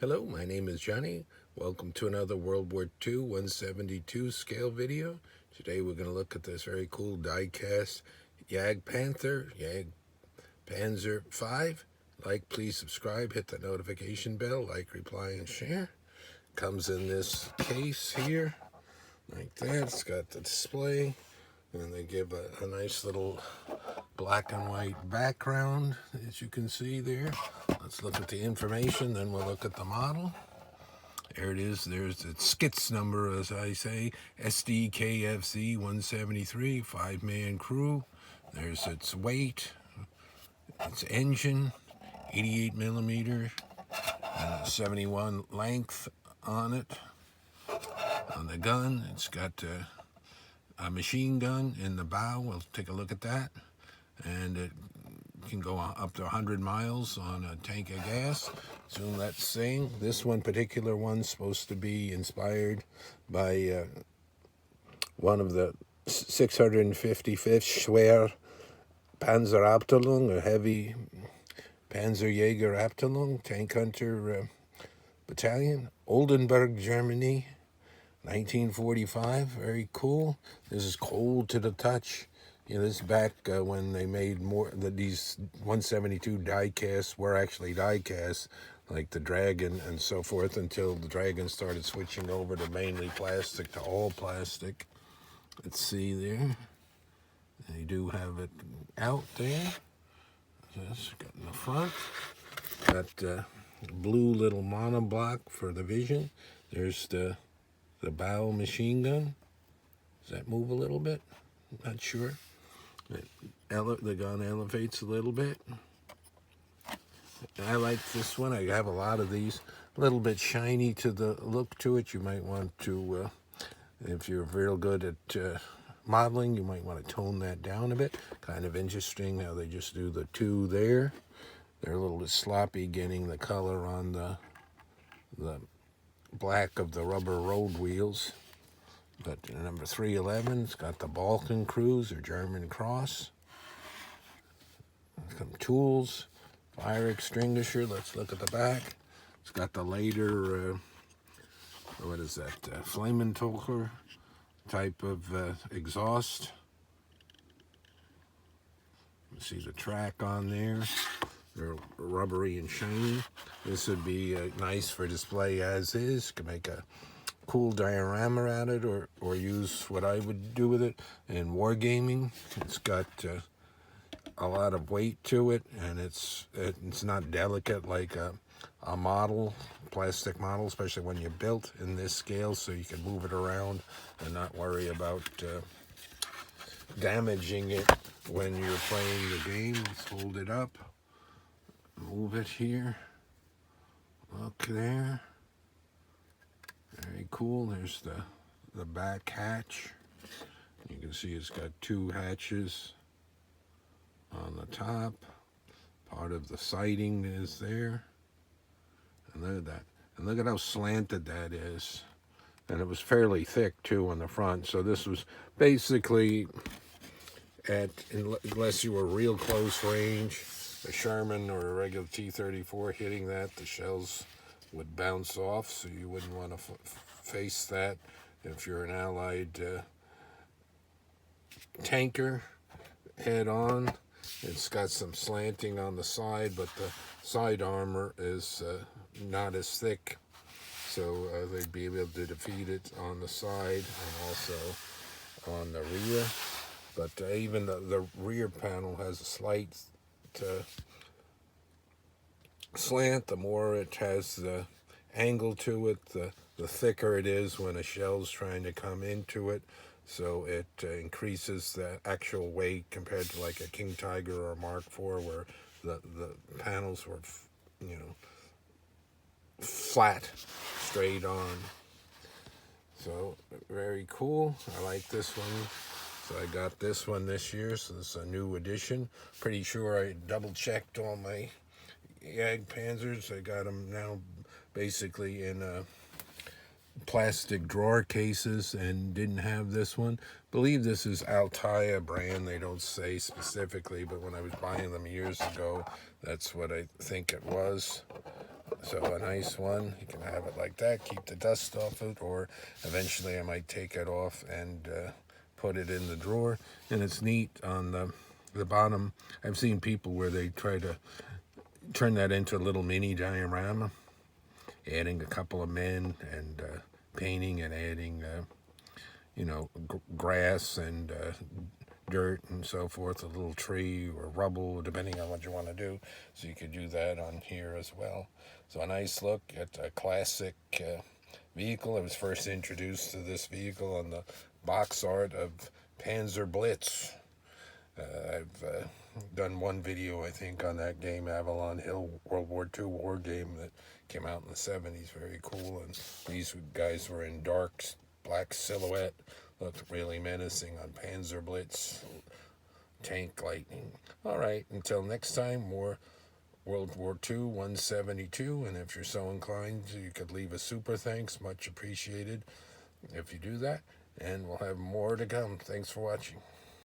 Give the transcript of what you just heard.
Hello, my name is Johnny. Welcome to another World War II 172 scale video. Today we're going to look at this very cool die-cast Jagdpanther, Jagdpanzer V. Like, please subscribe, hit the notification bell, like, reply, and share. Comes in this case here, like that. It's got the display, and they give a nice little black and white background, as you can see there. Let's look at the information, then we'll look at the model. There it is. There's its skits number, as I say, SDKFZ 173, 5-man crew. There's its weight, its engine, 88 millimeter, and a 71 length on it. On the gun, it's got a machine gun in the bow. We'll take a look at that. And it can go up to 100 miles on a tank of gas. So let's sing. This one particular one's supposed to be inspired by one of the 655th Schwer Panzerabteilung, a heavy Panzerjägerabteilung, tank hunter battalion, Oldenburg, Germany, 1945. Very cool. This is cold to the touch. You know, this is back when they made more, these 172 die-casts were actually die-casts, like the Dragon and so forth, until the Dragon started switching over to mainly plastic, to all plastic. Let's see there. They do have it out there. Yes, got in the front. Got blue little monoblock for the vision. There's the bow machine gun. Does that move a little bit? Not sure. The gun elevates a little bit. I like this one. I have a lot of these. A little bit shiny to the look to it. You might want to, if you're real good at modeling, you might want to tone that down a bit. Kind of interesting how they just do the two there. They're a little bit sloppy getting the color on the black of the rubber road wheels. But number 311, it's got the Balkan Cruise or German Cross. Some tools, fire extinguisher. Let's look at the back. It's got the later, what is that, Flamentolker type of exhaust. You see the track on there. They're rubbery and shiny. This would be nice for display as is. Could make a cool diorama at it, or use what I would do with it in wargaming. It's got a lot of weight to it, and it's not delicate like a model, plastic model, especially when you're built in this scale, so you can move it around and not worry about damaging it when you're playing the game. Let's hold it up, move it here, look there. Very cool. There's the back hatch. You can see it's got two hatches on the top. Part of the siding is there. And look at that. And look at how slanted that is. And it was fairly thick too on the front. So this was basically unless you were real close range, a Sherman or a regular T-34 hitting that, the shells would bounce off, so you wouldn't want to face that if you're an Allied tanker head on. It's got some slanting on the side, but the side armor is not as thick, so they'd be able to defeat it on the side and also on the rear. But even the rear panel has a slight slant. The more it has the angle to it, the thicker it is when a shell's trying to come into it. So it increases the actual weight compared to like a King Tiger or a Mark IV, where the panels were, you know, flat, straight on. So very cool. I like this one. So I got this one this year, so this is a new edition. Pretty sure I double-checked all my Jagdpanzers. I got them now basically in plastic drawer cases and didn't have this one. Believe this is Altaya brand. They don't say specifically, but when I was buying them years ago, that's what I think it was. So a nice one, you can have it like that, keep the dust off it, or eventually I might take it off and put it in the drawer. And it's neat on the bottom. I've seen people where they try to turn that into a little mini diorama, adding a couple of men and painting and adding, grass and dirt and so forth, a little tree or rubble, depending on what you want to do. So you could do that on here as well. So a nice look at a classic vehicle. I was first introduced to this vehicle on the box art of Panzer Blitz. I've done one video, I think, on that game, Avalon Hill, World War II war game that came out in the 70s. Very cool. And these guys were in dark black silhouette. Looked really menacing on Panzer Blitz. Tank lightning. All right, until next time, more World War II 172. And if you're so inclined, you could leave a super thanks. Much appreciated if you do that. And we'll have more to come. Thanks for watching.